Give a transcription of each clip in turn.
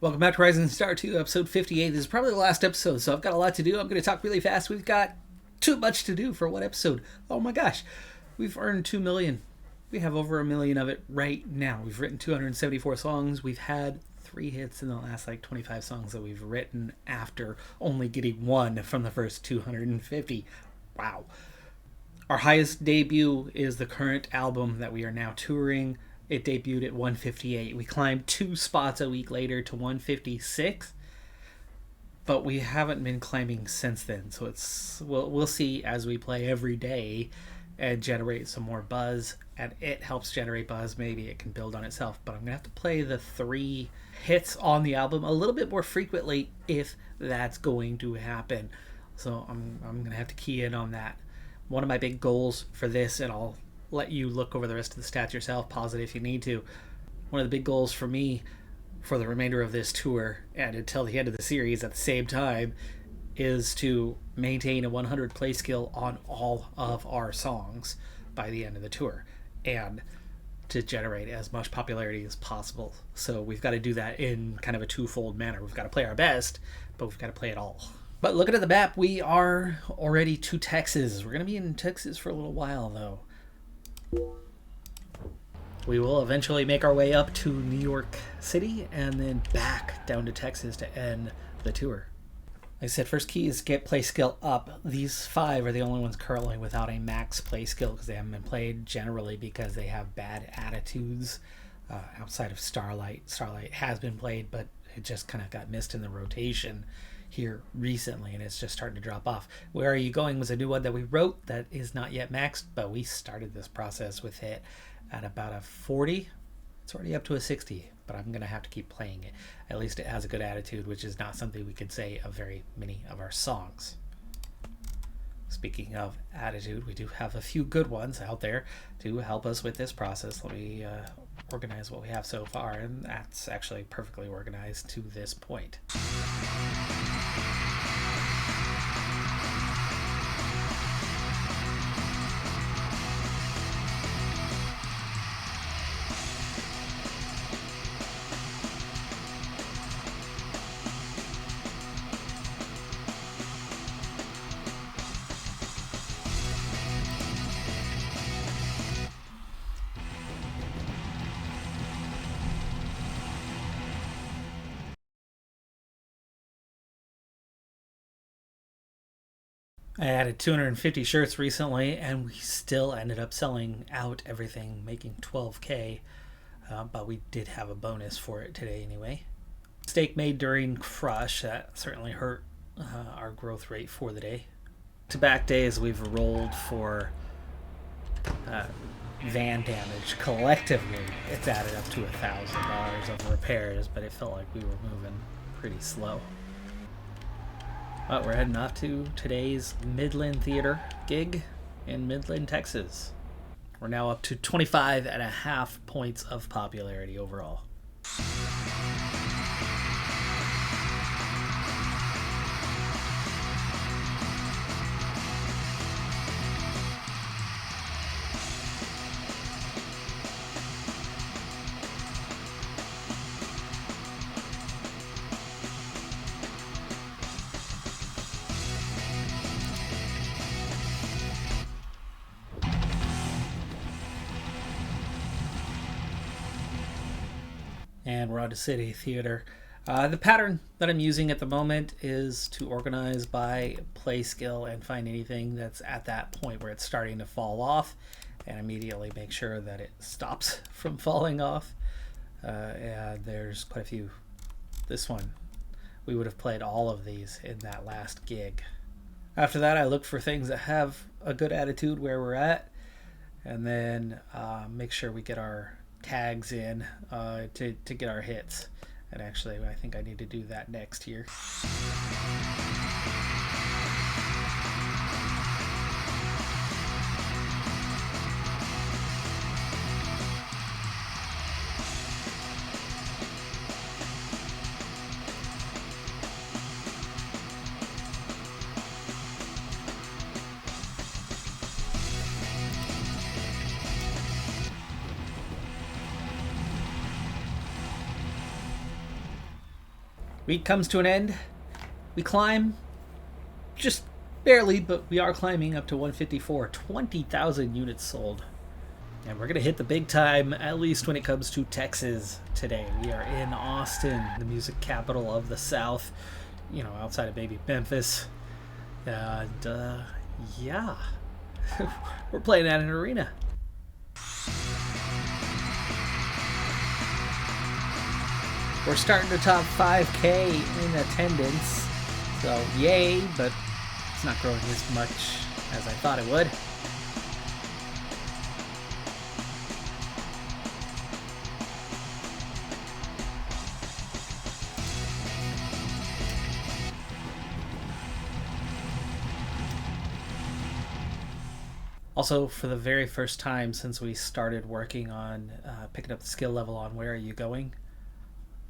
Welcome back to Rising Star 2, episode 58. This is probably the last episode, so I've got a lot to do. I'm going to talk really fast. We've got too much to do for one episode. Oh my gosh. We've earned 2 million. We have over 1 million of it right now. We've written 274 songs. We've had 3 hits in the last 25 songs that we've written after only getting 1 from the first 250. Wow. Our highest debut is the current album that we are now touring. It debuted at 158. We climbed 2 spots a week later to 156, but we haven't been climbing since then. So we'll see as we play every day and generate some more buzz. And it helps generate buzz. Maybe it can build on itself. But I'm gonna have to play the 3 hits on the album a little bit more frequently if that's going to happen. So I'm gonna have to key in on that. One of my big goals for this, and I'll let you look over the rest of the stats yourself, pause it if you need to. One of the big goals for me for the remainder of this tour and until the end of the series at the same time is to maintain a 100 play skill on all of our songs by the end of the tour and to generate as much popularity as possible. So we've got to do that in kind of a twofold manner. We've got to play our best, but we've got to play it all. But looking at the map, we are already to Texas. We're going to be in Texas for a little while, though. We will eventually make our way up to New York City and then back down to Texas to end the tour. Like I said, first key is get play skill up. These 5 are the only ones currently without a max play skill because they haven't been played, generally because they have bad attitudes. Outside of Starlight. Starlight has been played, but it just kind of got missed in the rotation here recently, and it's just starting to drop off. Where Are You Going was a new one that we wrote that is not yet maxed, but we started this process with it at about a 40. It's already up to a 60, but I'm going to have to keep playing it. At least it has a good attitude, which is not something we could say of very many of our songs. Speaking of attitude, we do have a few good ones out there to help us with this process. Let me organize what we have so far, and that's actually perfectly organized to this point. I added 250 shirts recently, and we still ended up selling out everything, making 12K, but we did have a bonus for it today anyway. Mistake made during Crush, that certainly hurt our growth rate for the day. Back-to-back days we've rolled for van damage. Collectively, it's added up to $1,000 of repairs, but it felt like we were moving pretty slow. But we're heading off to today's Midland Theater gig in Midland, Texas. We're now up to 25.5 points of popularity overall. And we're on to City Theater. The pattern that I'm using at the moment is to organize by play skill and find anything that's at that point where it's starting to fall off and immediately make sure that it stops from falling off. And there's quite a few. This one, we would have played all of these in that last gig. After that, I look for things that have a good attitude where we're at, and then make sure we get our tags in to get our hits. And actually, I think I need to do that next here. Week comes to an end. We climb just barely, but we are climbing up to 154. 20,000 units sold. And we're going to hit the big time, at least when it comes to Texas today. We are in Austin, the music capital of the South, you know, outside of maybe Memphis. And, yeah, we're playing at an arena. We're starting to top 5K in attendance, so yay, but it's not growing as much as I thought it would. Also, for the very first time since we started working on picking up the skill level on Where Are You Going?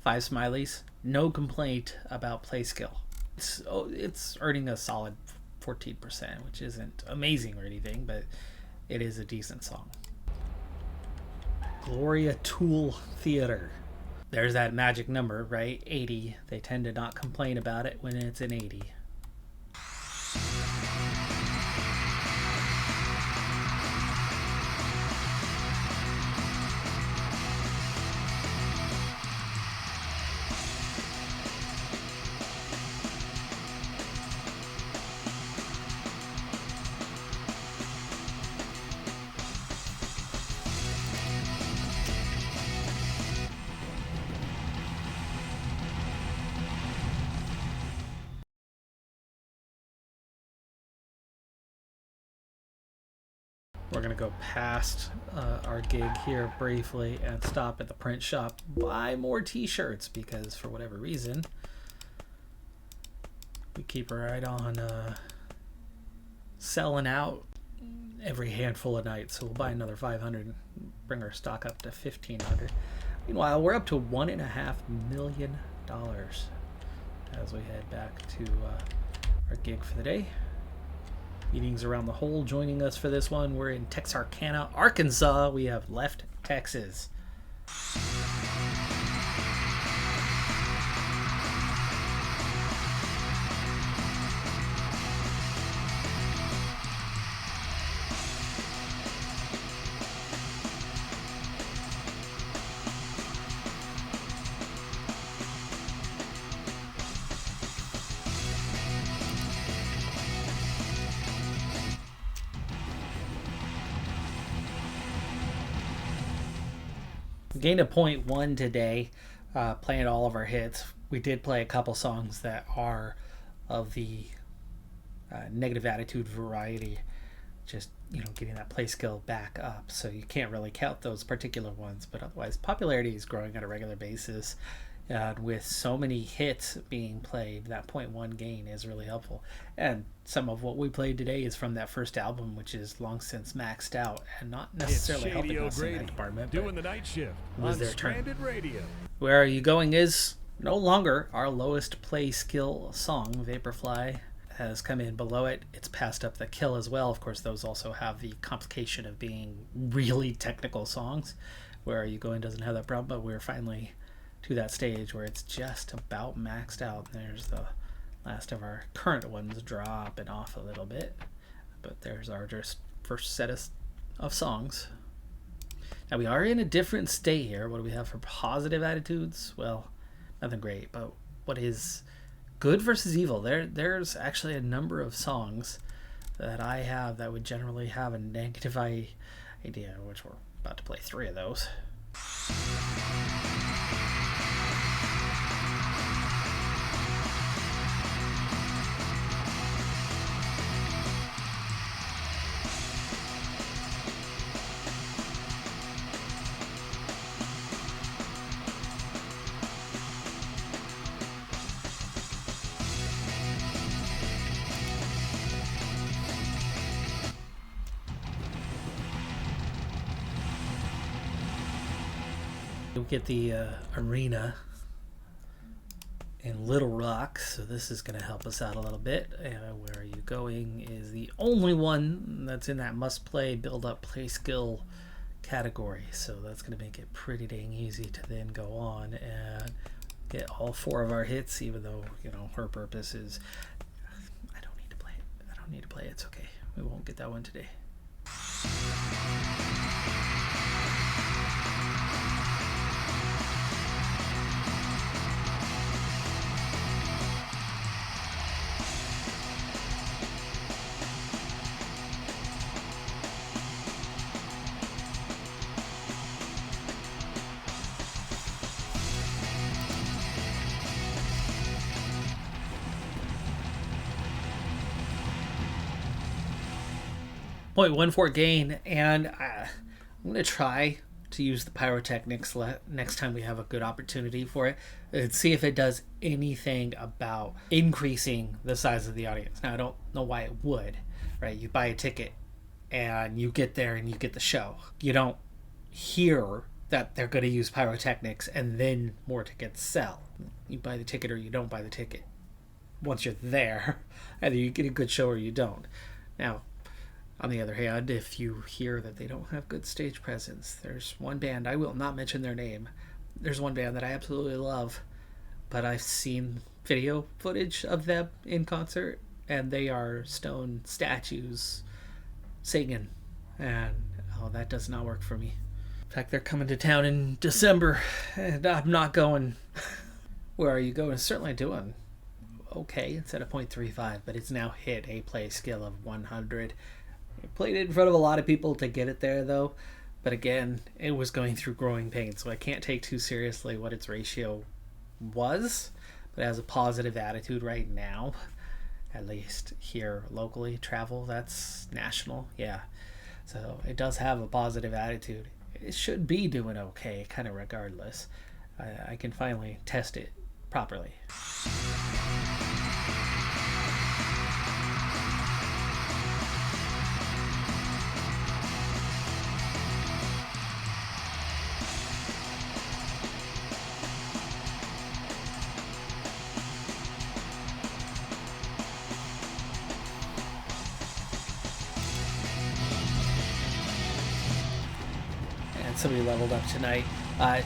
5 smileys. No complaint about play skill. It's earning a solid 14%, which isn't amazing or anything, but it is a decent song. Gloria Tool Theater. There's that magic number, right? 80. They tend to not complain about it when it's an 80. We're going to go past our gig here briefly and stop at the print shop, buy more t-shirts, because for whatever reason, we keep right on selling out every handful of nights. So we'll buy another 500 and bring our stock up to 1,500. Meanwhile, we're up to $1.5 million as we head back to our gig for the day. Meetings around the hole joining us for this one. We're in Texarkana, Arkansas. We have left Texas. Gained a .1 today, playing all of our hits. We did play a couple songs that are of the negative attitude variety, just, you know, getting that play skill back up. So you can't really count those particular ones, but otherwise popularity is growing on a regular basis. With so many hits being played, that .1 gain is really helpful. And some of what we played today is from that first album, which is long since maxed out and not necessarily helping us in that department. Doing the night shift was on their Stranded turn. Radio. Where Are You Going is no longer our lowest play skill song. Vaporfly has come in below it. It's passed up The Kill as well. Of course, those also have the complication of being really technical songs. Where Are You Going doesn't have that problem, but we're finally to that stage where it's just about maxed out. There's the last of our current ones dropping off a little bit, but there's our just first set of songs. Now we are in a different state here. What do we have for positive attitudes? Well, nothing great, but what is good versus evil? There's actually a number of songs that I have that would generally have a negative idea, which we're about to play 3 of those. You'll get the arena in Little Rock, so this is going to help us out a little bit. Where Are You Going is the only one that's in that must play, build up, play skill category, so that's going to make it pretty dang easy to then go on and get all 4 of our hits, even though, her purpose is, I don't need to play it. I don't need to play it. It's okay. We won't get that one today. 0.14 gain, and I'm going to try to use the pyrotechnics next time we have a good opportunity for it, and see if it does anything about increasing the size of the audience. Now, I don't know why it would, right? You buy a ticket and you get there and you get the show. You don't hear that they're going to use pyrotechnics and then more tickets sell. You buy the ticket or you don't buy the ticket. Once you're there, either you get a good show or you don't. Now, on the other hand, if you hear that they don't have good stage presence, there's one band, I will not mention their name, there's one band that I absolutely love, but I've seen video footage of them in concert, and they are stone statues singing, and that does not work for me. In fact, they're coming to town in December, and I'm not going. Where are you going? Certainly doing okay. It's at a 0.35, but it's now hit a play skill of 100. I played it in front of a lot of people to get it there, though. But again, it was going through growing pains, so I can't take too seriously what its ratio was. But it has a positive attitude right now, at least here locally. Travel, that's national, yeah. So it does have a positive attitude. It should be doing okay, kind of regardless. I can finally test it properly. Somebody leveled up tonight.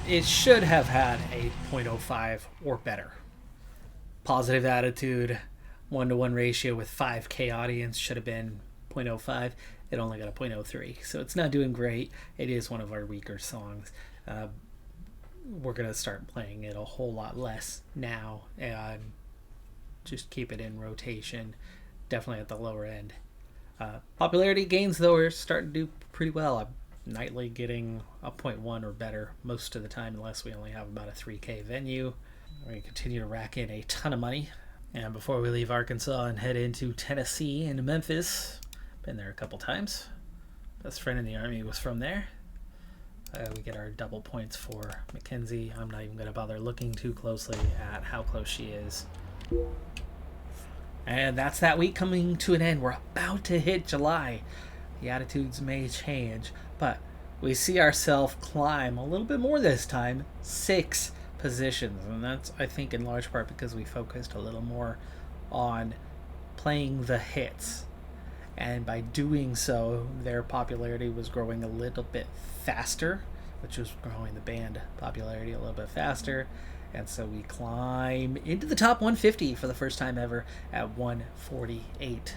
It should have had a 0.05 or better. Positive attitude, 1-to-1 ratio with 5K audience should have been 0.05. It only got a 0.03, so it's not doing great. It is one of our weaker songs. We're going to start playing it a whole lot less now and just keep it in rotation, definitely at the lower end. Popularity gains, though, are starting to do pretty well. I'm nightly getting a 0.1 or better most of the time, unless we only have about a 3K venue. We're going to continue to rack in a ton of money. And before we leave Arkansas and head into Tennessee and Memphis, been there a couple times. Best friend in the Army was from there. We get our double points for Mackenzie. I'm not even going to bother looking too closely at how close she is. And that's that week coming to an end. We're about to hit July. The attitudes may change, but we see ourselves climb a little bit more this time, 6 positions. And that's, I think, in large part because we focused a little more on playing the hits. And by doing so, their popularity was growing a little bit faster, which was growing the band popularity a little bit faster. And so we climb into the top 150 for the first time ever at 148.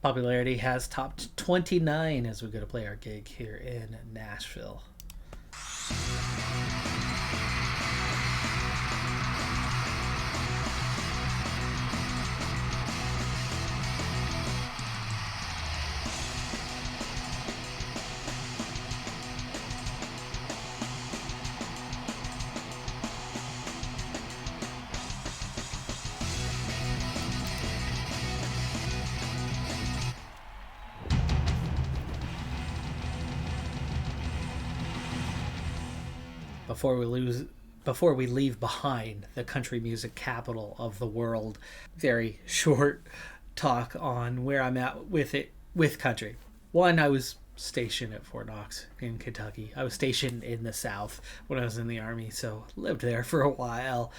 Popularity has topped 29 as we go to play our gig here in Nashville. Before we lose before we leave behind the country music capital of the world, very short talk on where I'm at with country. One, I was stationed at Fort Knox in Kentucky. I was stationed in the South when I was in the Army, so lived there for a while.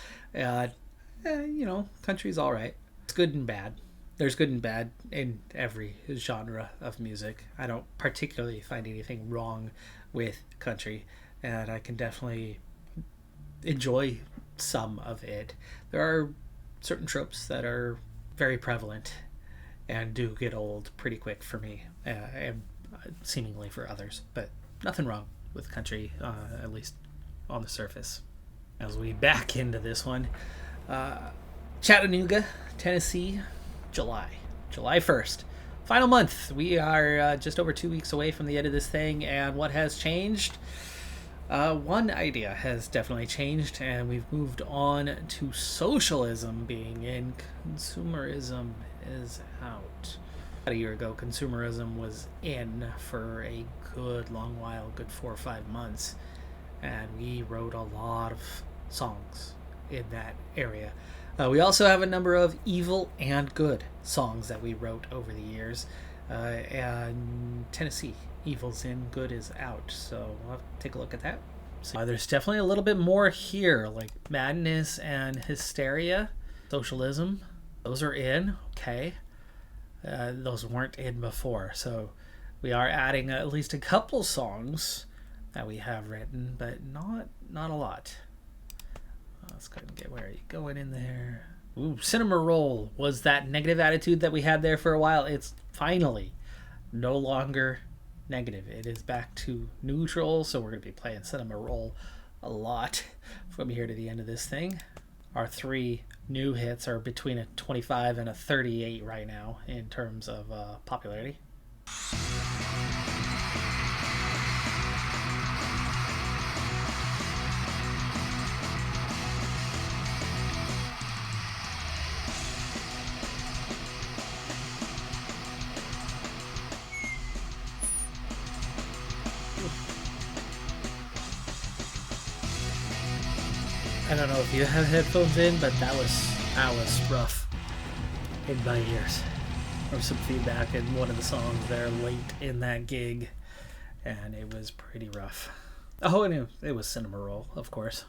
Country's all right. It's good and bad. There's good and bad in every genre of music. I don't particularly find anything wrong with country, and I can definitely enjoy some of it. There are certain tropes that are very prevalent and do get old pretty quick for me, and seemingly for others, but nothing wrong with country, at least on the surface. As we back into this one, Chattanooga, Tennessee, July 1st. Final month. We are just over 2 weeks away from the end of this thing, and what has changed? One idea has definitely changed, and we've moved on to socialism being in. Consumerism is out. About a year ago, consumerism was in for a good long while, good 4 or 5 months, and we wrote a lot of songs in that area. We also have a number of evil and good songs that we wrote over the years. And Tennessee, evil's in, good is out. So we'll have to take a look at that. So, there's definitely a little bit more here, like madness and hysteria, socialism. Those are in, okay. Those weren't in before. So we are adding at least a couple songs that we have written, but not a lot. Let's go ahead and get where are you going in there. Ooh, cinema roll was that negative attitude that we had there for a while. It's finally no longer negative. It is back to neutral, so we're going to be playing cinema roll a lot from here to the end of this thing. Our 3 new hits are between a 25 and a 38 right now in terms of popularity. I don't know if you have headphones in, but that was rough in my ears. There was some feedback in one of the songs there late in that gig, and it was pretty rough. Oh, and it was cinema roll, of course.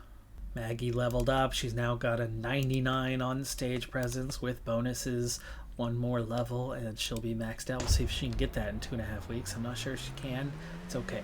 Maggie leveled up. She's now got a 99 on stage presence with bonuses, 1 more level, and she'll be maxed out. We'll see if she can get that in 2.5 weeks. I'm not sure if she can. It's okay.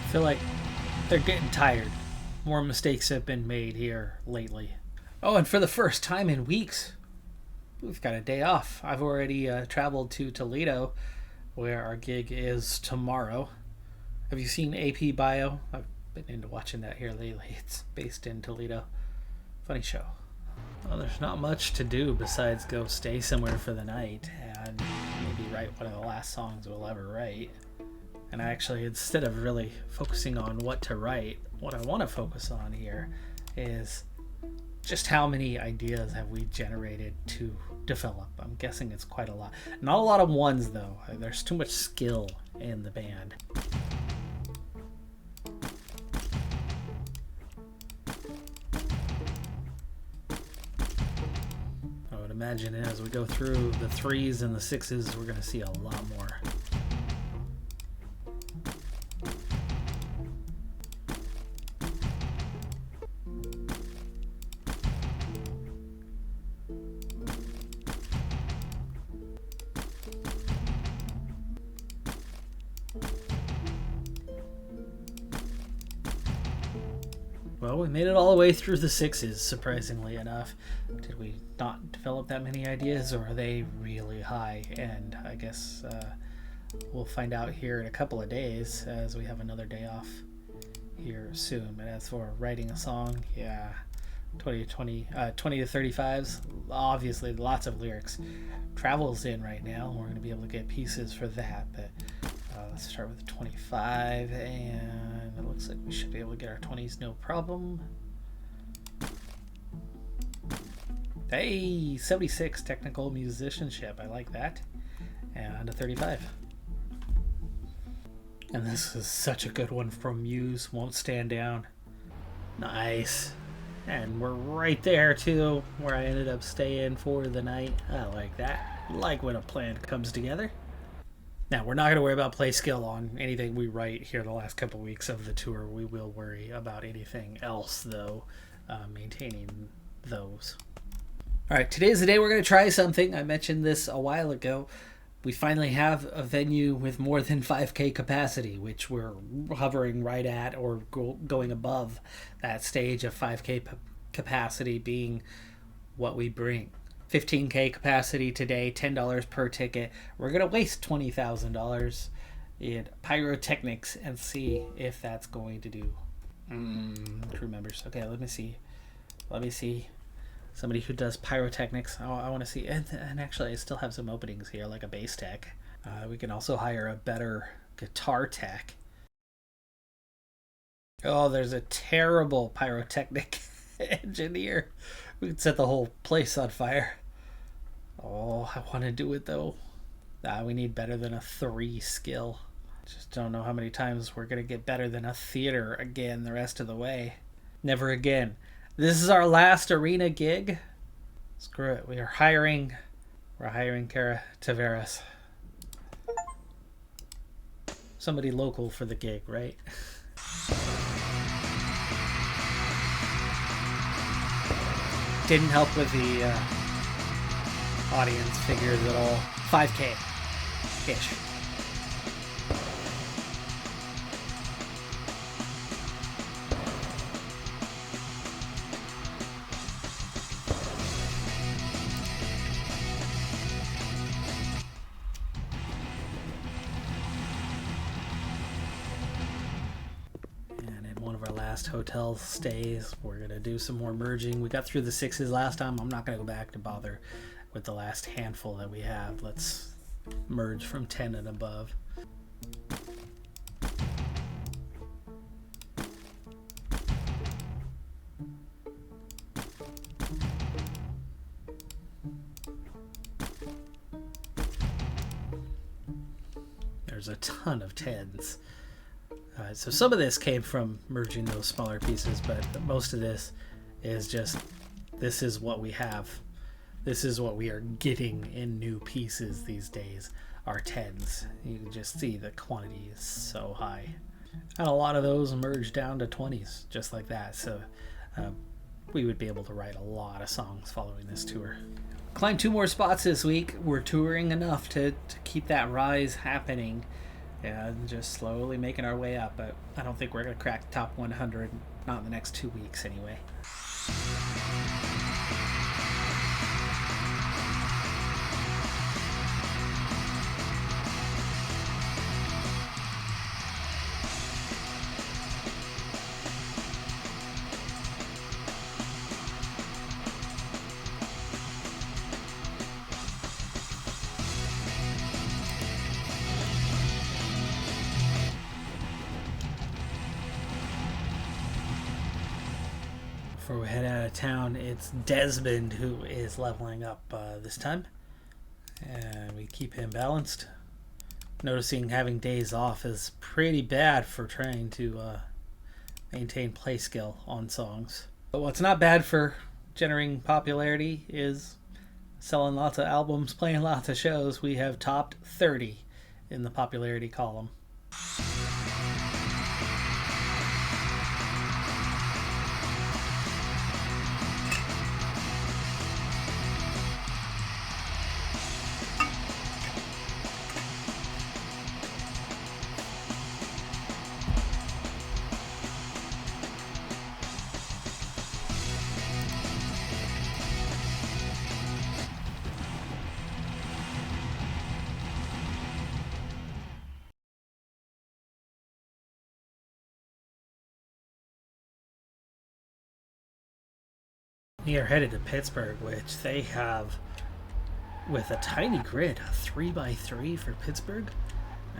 I feel like they're getting tired. More mistakes have been made here lately. Oh, and for the first time in weeks, we've got a day off. I've already traveled to Toledo, where our gig is tomorrow. Have you seen AP Bio? I've been into watching that here lately. It's based in Toledo. Funny show. Well, there's not much to do besides go stay somewhere for the night and maybe write one of the last songs we'll ever write. And actually, instead of really focusing on what to write, what I want to focus on here is just how many ideas have we generated to develop. I'm guessing it's quite a lot. Not a lot of ones, though. There's too much skill in the band. I would imagine as we go through the 3s and the 6s, we're going to see a lot more. Well, we made it all the way through the 6s, surprisingly enough. Did we not develop that many ideas, or are they really high? And I guess we'll find out here in a couple of days, as we have another day off here soon. But as for writing a song, yeah, 20 to 35s. Obviously, lots of lyrics. Travel's in right now. We're going to be able to get pieces for that. But let's start with the 25, and it looks like we should be able to get our 20s no problem. Hey, 76 technical musicianship. I like that. And a 35. And this is such a good one from Muse. Won't stand down. Nice. And we're right there too, where I ended up staying for the night. I like that. Like when a plan comes together. Now, we're not going to worry about play skill on anything we write here the last couple weeks of the tour. We will worry about anything else, though, maintaining those. All right, today's the day we're going to try something. I mentioned this a while ago. We finally have a venue with more than 5K capacity, which we're hovering right at or going above that stage of 5K capacity being what we bring. 15K capacity today, $10 per ticket. We're going to waste $20,000 in pyrotechnics and see if that's going to do. Crew members. Okay, let me see. Somebody who does pyrotechnics. I want to see. And actually, I still have some openings here, like a bass tech. We can also hire a better guitar tech. Oh, there's a terrible pyrotechnic engineer. We could set the whole place on fire. Oh, I want to do it, though. We need better than a 3 skill. Just don't know how many times we're going to get better than a theater again the rest of the way. Never again. This is our last arena gig. Screw it. We're hiring Kara Taveras. Somebody local for the gig, right? Didn't help with the audience figures at all. 5K-ish. Last hotel stays, we're gonna do some more merging. We got through the 6s last time. I'm not gonna go back to bother with the last handful that we have. Let's merge from 10 and above. There's a ton of 10s. So some of this came from merging those smaller pieces, but most of this is just, this is what we have. This is what we are getting in new pieces these days, are 10s. You can just see the quantity is so high. And a lot of those merge down to 20s, just like that. So we would be able to write a lot of songs following this tour. Climbed 2 more spots this week. We're touring enough to keep that rise happening. Yeah, just slowly making our way up, but I don't think we're going to crack the top 100, not in the next 2 weeks anyway. Before we head out of town, it's Desmond who is leveling up this time, and we keep him balanced. Noticing having days off is pretty bad for trying to maintain play skill on songs. But what's not bad for generating popularity is selling lots of albums, playing lots of shows. We have topped 30 in the popularity column. We are headed to Pittsburgh, which they have, with a tiny grid, a 3x3 for Pittsburgh.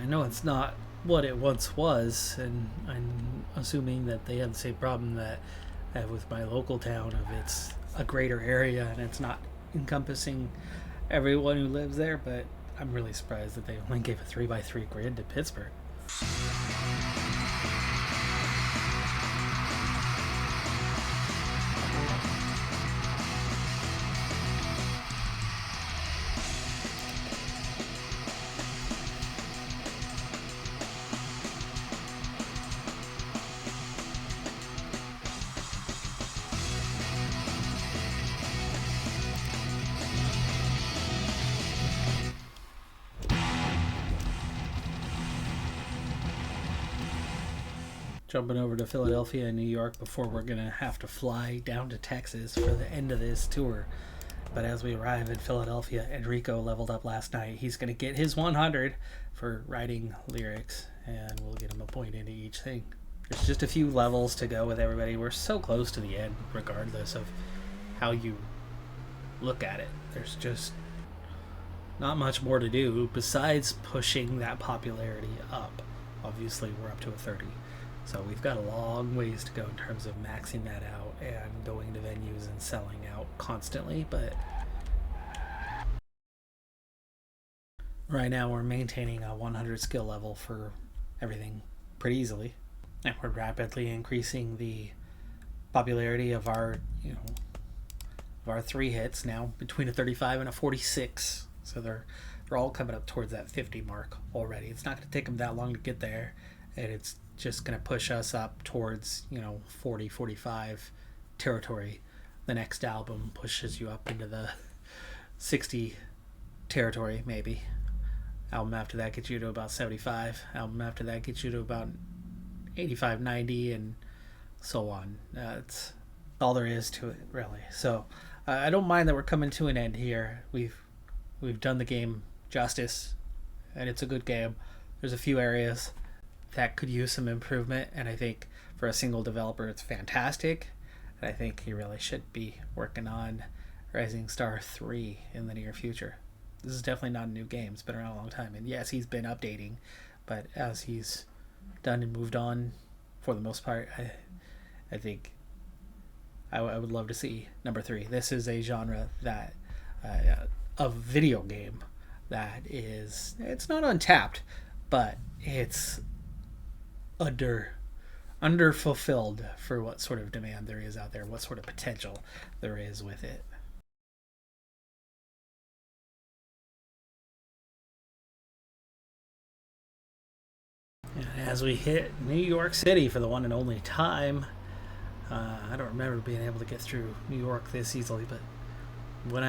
I know it's not what it once was, and I'm assuming that they have the same problem that I have with my local town of it's a greater area and it's not encompassing everyone who lives there, but I'm really surprised that they only gave a 3x3 grid to Pittsburgh. Jumping over to Philadelphia and New York before we're going to have to fly down to Texas for the end of this tour. But as we arrive in Philadelphia, Enrico leveled up last night. He's going to get his 100 for writing lyrics, and we'll get him a point into each thing. There's just a few levels to go with everybody. We're so close to the end, regardless of how you look at it. There's just not much more to do besides pushing that popularity up. Obviously, we're up to a 30. So we've got a long ways to go in terms of maxing that out and going to venues and selling out constantly. But right now we're maintaining a 100 skill level for everything pretty easily. And we're rapidly increasing the popularity of our, of our 3 hits now between a 35 and a 46. So they're all coming up towards that 50 mark already. It's not going to take them that long to get there, and it's just going to push us up towards 40 45 territory. The next album pushes you up into the 60 territory, maybe. Album after that gets you to about 75. Album after that gets you to about 85 90, and so on. That's all there is to it, really. So I don't mind that we're coming to an end here. We've done the game justice, and it's a good game. There's a few areas that could use some improvement, and I think for a single developer it's fantastic, and I think he really should be working on Rising Star 3 in the near future. This is definitely not a new game. It's been around a long time, and yes, he's been updating, but as he's done and moved on for the most part, I think I would love to see number 3. This is a genre that a video game that it's not untapped, but it's under fulfilled for what sort of demand there is out there, what sort of potential there is with it. And as we hit New York City for the one and only time, I don't remember being able to get through New York this easily, but when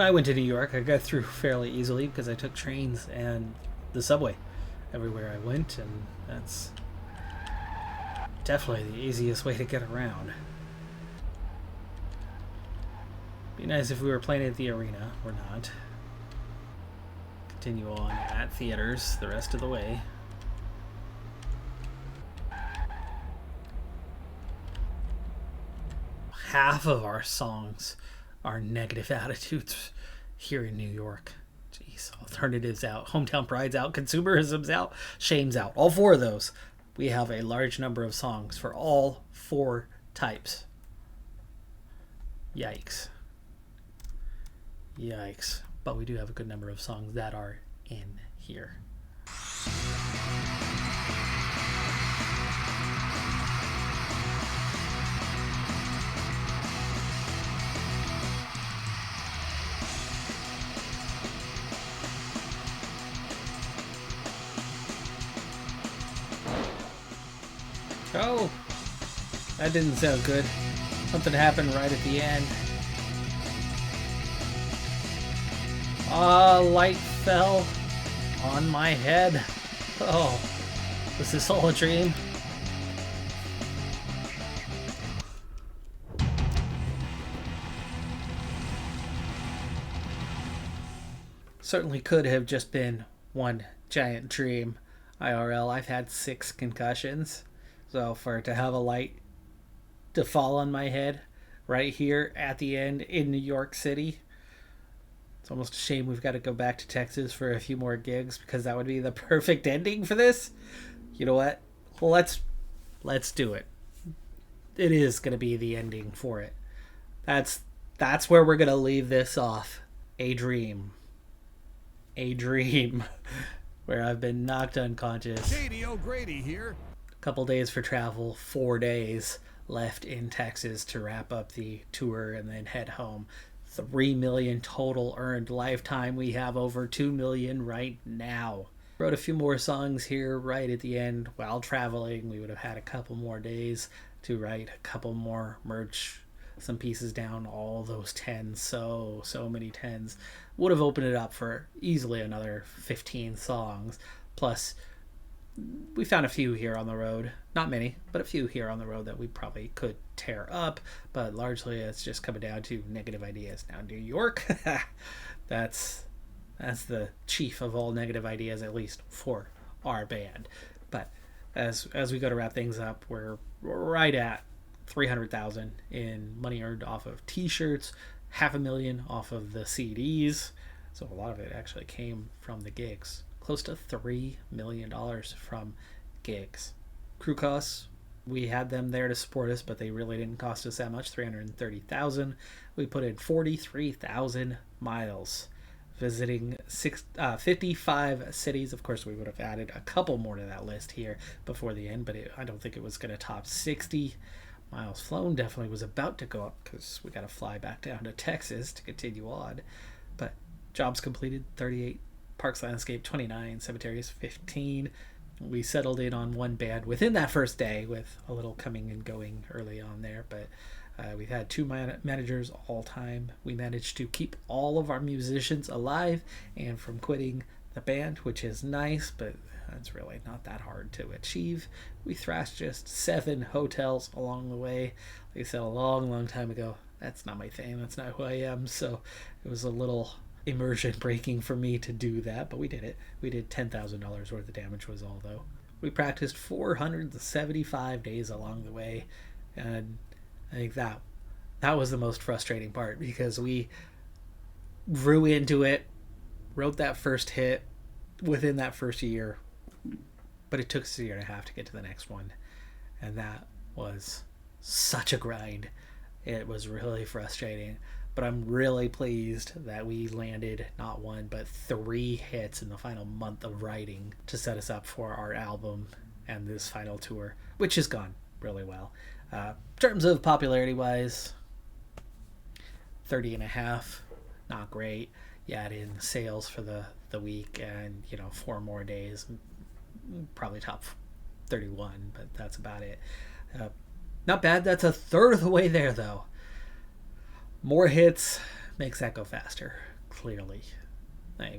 I went to New York, I got through fairly easily because I took trains and the subway everywhere I went, and that's definitely the easiest way to get around. Be nice if we were playing at the arena. We're not. Continue on at theaters the rest of the way. Half of our songs are negative attitudes here in New York. Jeez, alternatives out, hometown pride's out, consumerism's out, shame's out. All 4 of those. We have a large number of songs for all 4 types. Yikes. Yikes. But we do have a good number of songs that are in here. Oh, that didn't sound good. Something happened right at the end. Light fell on my head. Oh, was this all a dream? Certainly could have just been one giant dream. IRL, I've had 6 concussions. So for it to have a light to fall on my head right here at the end in New York City. It's almost a shame we've got to go back to Texas for a few more gigs because that would be the perfect ending for this. You know what? Well, let's do it. It is going to be the ending for it. That's where we're going to leave this off. A dream. A dream. Where I've been knocked unconscious. Shady O'Grady here. A couple days for travel, 4 days left in Texas to wrap up the tour and then head home. 3 million total earned lifetime. We have over 2 million right now. Wrote a few more songs here right at the end while traveling. We would have had a couple more days to write a couple more merch, some pieces down, all those 10s, so many 10s. Would have opened it up for easily another 15 songs. Plus, we found a few here on the road. Not many, but a few here on the road that we probably could tear up. But largely, it's just coming down to negative ideas. Now, New York, that's the chief of all negative ideas, at least for our band. But as we go to wrap things up, we're right at 300,000 in money earned off of t-shirts, 500,000 off of the CDs. So a lot of it actually came from the gigs. Close to $3 million from gigs. Crew costs, we had them there to support us, but they really didn't cost us that much. 330,000. We put in 43,000 miles visiting 55 cities. Of course, we would have added a couple more to that list here before the end, but I don't think it was going to top 60. Miles flown definitely was about to go up because we got to fly back down to Texas to continue on. But jobs completed, 38. Parks Landscape, 29. Cemeteries, 15. We settled in on one band within that first day with a little coming and going early on there, but we've had 2 managers all time. We managed to keep all of our musicians alive and from quitting the band, which is nice, but it's really not that hard to achieve. We thrashed just 7 hotels along the way. Like I said a long time ago, that's not my thing. That's not who I am. So it was a little immersion breaking for me to do that, but we did it. We did $10,000 worth of damage was all, though. We practiced 475 days along the way, and I think that was the most frustrating part because we grew into it, wrote that first hit within that first year, but it took us a year and a half to get to the next one, and that was such a grind. It was really frustrating, but I'm really pleased that we landed not 1 but 3 hits in the final month of writing to set us up for our album and this final tour, which has gone really well. In terms of popularity wise, 30.5, not great. You add in sales for the week and 4 more days, probably top 31, but that's about it. Not bad. That's a third of the way there, though. More hits makes that go faster, clearly.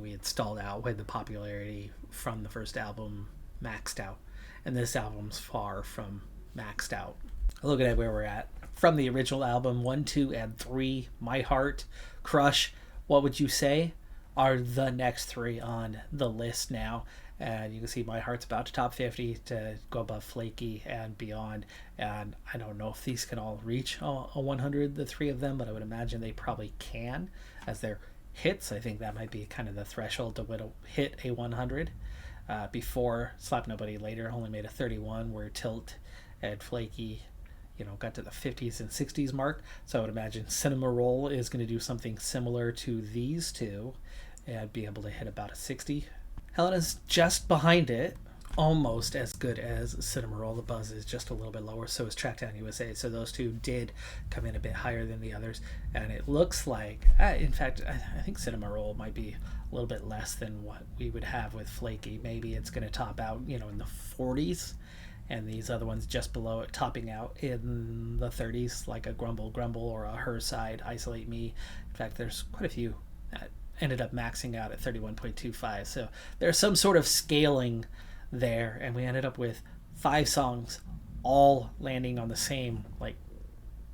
We had stalled out when the popularity from the first album maxed out, and this album's far from maxed out. Looking at where we're at from the original album, 1, 2, and 3, My Heart, Crush, What Would You Say are the next 3 on the list now. And you can see My Heart's about to top 50 to go above Flaky and Beyond. And I don't know if these can all reach a 100, the 3 of them, but I would imagine they probably can as they're hits. I think that might be kind of the threshold to hit a 100. Before Slap Nobody Later only made a 31, where Tilt and Flaky got to the 50s and 60s mark. So I would imagine Cinema Roll is going to do something similar to these 2 and be able to hit about a 60. Helena's just behind it, almost as good as Cinema Roll. The buzz is just a little bit lower, so is Trackdown USA. So those 2 did come in a bit higher than the others. And it looks like, in fact, I think Cinema Roll might be a little bit less than what we would have with Flaky. Maybe it's going to top out, in the 40s. And these other ones just below it, topping out in the 30s, like a Grumble Grumble or a Her Side, Isolate Me. In fact, there's quite a few that ended up maxing out at 31.25. So there's some sort of scaling there, and we ended up with 5 songs all landing on the same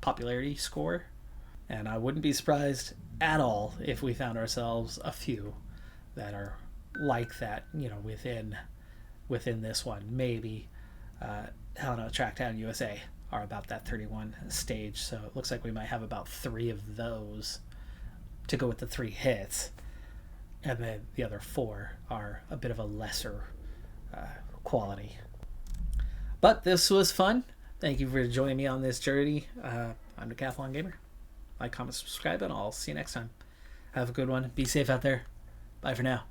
popularity score. And I wouldn't be surprised at all if we found ourselves a few that are like that, within this one. Maybe Helena, Trackdown USA, are about that 31 stage. So it looks like we might have about 3 of those to go with the 3 hits. And then the other 4 are a bit of a lesser quality. But this was fun. Thank you for joining me on this journey. I'm Decathlon Gamer. Like, comment, subscribe, and I'll see you next time. Have a good one. Be safe out there. Bye for now.